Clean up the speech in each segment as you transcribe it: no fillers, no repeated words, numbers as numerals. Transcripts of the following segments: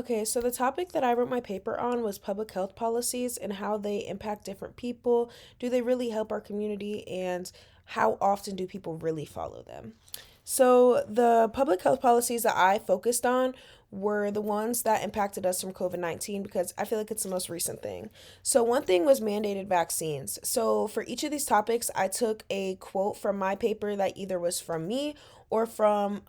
Okay, so the topic that I wrote my paper on was public health policies and how they impact different people. Do they really help our community? And how often do people really follow them? So, the public health policies that I focused on were the ones that impacted us from COVID-19 because I feel like it's the most recent thing. So, one thing was mandated vaccines. So, for each of these topics, I took a quote from my paper that either was from me or from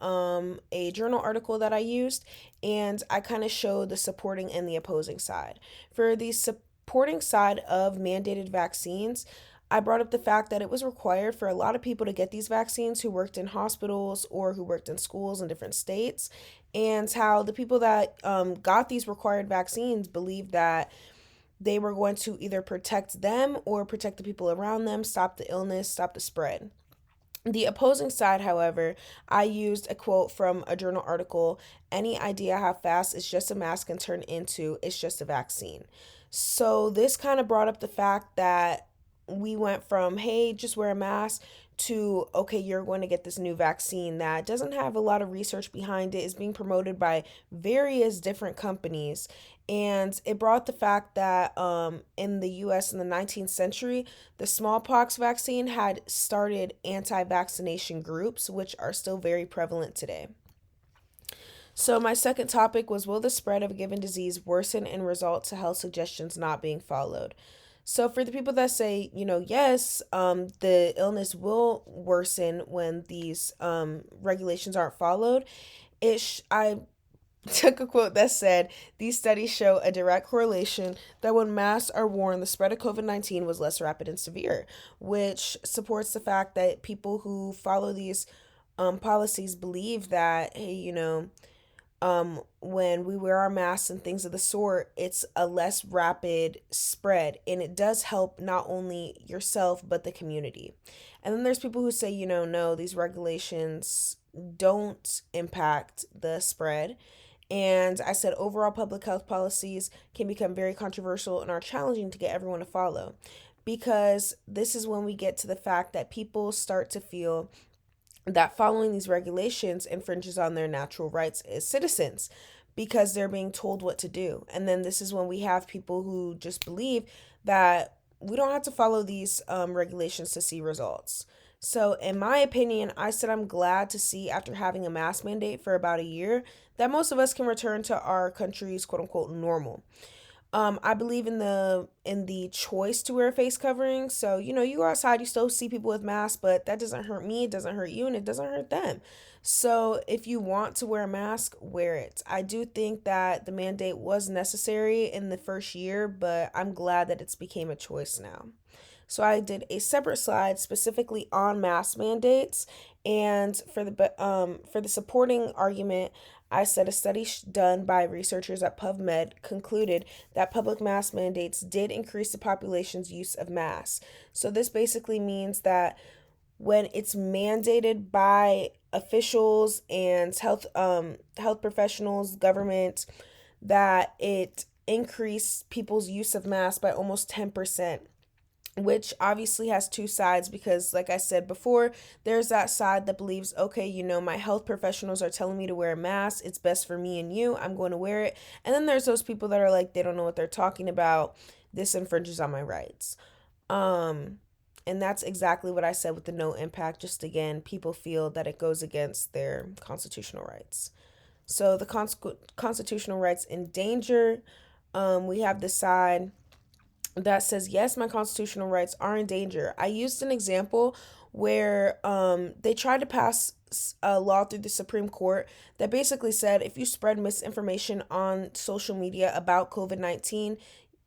a journal article that I used, and I kind of showed the supporting and the opposing side. For the supporting side of mandated vaccines, I brought up the fact that it was required for a lot of people to get these vaccines who worked in hospitals or who worked in schools in different states, and how the people that got these required vaccines believed that they were going to either protect them or protect the people around them, stop the illness, stop the spread. The opposing side, however, I used a quote from a journal article: any idea how fast it's just a mask can turn into, it's just a vaccine. So this kind of brought up the fact that we went from, hey, just wear a mask, to, okay, you're going to get this new vaccine that doesn't have a lot of research behind it, is being promoted by various different companies. And it brought the fact that in the US in the 19th century, the smallpox vaccine had started anti vaccination groups, which are still very prevalent today. So, my second topic was: will the spread of a given disease worsen and result to health suggestions not being followed? So, for the people that say, yes, the illness will worsen when these regulations aren't followed, I took a quote that said, these studies show a direct correlation that when masks are worn, the spread of COVID-19 was less rapid and severe, which supports the fact that people who follow these policies believe that, hey, when we wear our masks and things of the sort, it's a less rapid spread, and it does help not only yourself but the community. And then there's people who say, no, these regulations don't impact the spread. And I said overall public health policies can become very controversial and are challenging to get everyone to follow, because this is when we get to the fact that people start to feel that following these regulations infringes on their natural rights as citizens because they're being told what to do. And then this is when we have people who just believe that we don't have to follow these regulations to see results. So, in my opinion, I said I'm glad to see, after having a mask mandate for about a year, that most of us can return to our country's quote unquote normal. I believe in the choice to wear a face covering. So, you go outside, you still see people with masks, but that doesn't hurt me, it doesn't hurt you, and it doesn't hurt them. So, if you want to wear a mask, wear it. I do think that the mandate was necessary in the first year, but I'm glad that it's became a choice now. So I did a separate slide specifically on mask mandates, and for the supporting argument, I said a study done by researchers at PubMed concluded that public mask mandates did increase the population's use of masks. So this basically means that when it's mandated by officials and health professionals, government, that it increased people's use of masks by almost 10%, which obviously has two sides because, like I said before, there's that side that believes, okay, my health professionals are telling me to wear a mask, it's best for me and you, I'm going to wear it. And then there's those people that are like, they don't know what they're talking about, this infringes on my rights. um and that's exactly what I said with the no impact. Just again, people feel that it goes against their constitutional rights. So the constitutional rights in danger, we have the side that says, yes, my constitutional rights are in danger. I used an example where they tried to pass a law through the Supreme Court that basically said if you spread misinformation on social media about COVID-19,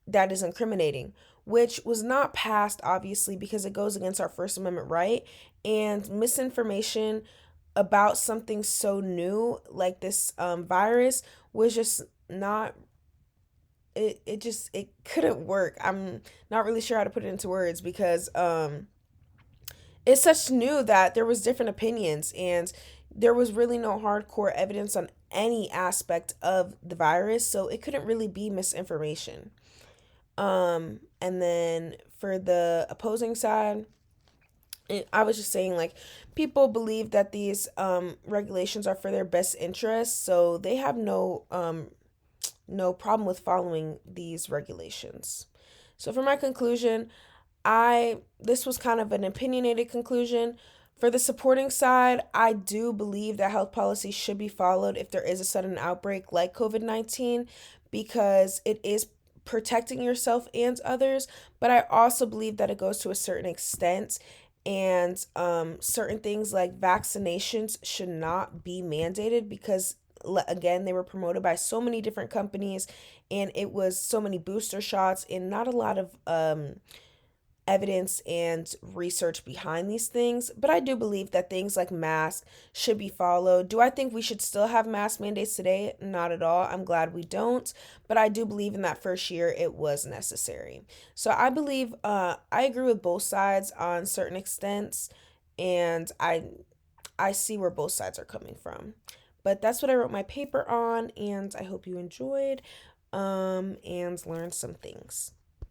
that is incriminating, which was not passed, obviously, because it goes against our First Amendment right. And misinformation about something so new like this virus was just not, it couldn't work. I'm not really sure how to put it into words because it's such new that there was different opinions, and there was really no hardcore evidence on any aspect of the virus, so it couldn't really be misinformation. And then for the opposing side, I was just saying, like, people believe that these regulations are for their best interests, so they have no no problem with following these regulations. So for my conclusion, I this was kind of an opinionated conclusion. For the supporting side, I do believe that health policies should be followed if there is a sudden outbreak like COVID-19 because it is protecting yourself and others, but I also believe that it goes to a certain extent and certain things like vaccinations should not be mandated because again they were promoted by so many different companies and it was so many booster shots and not a lot of evidence and research behind these things, but I do believe that things like masks should be followed. Do I think we should still have mask mandates today? Not at all. I'm glad we don't, but I do believe in that first year it was necessary. So I believe I agree with both sides on certain extents, and I see where both sides are coming from. But that's what I wrote my paper on, and I hope you enjoyed and learned some things.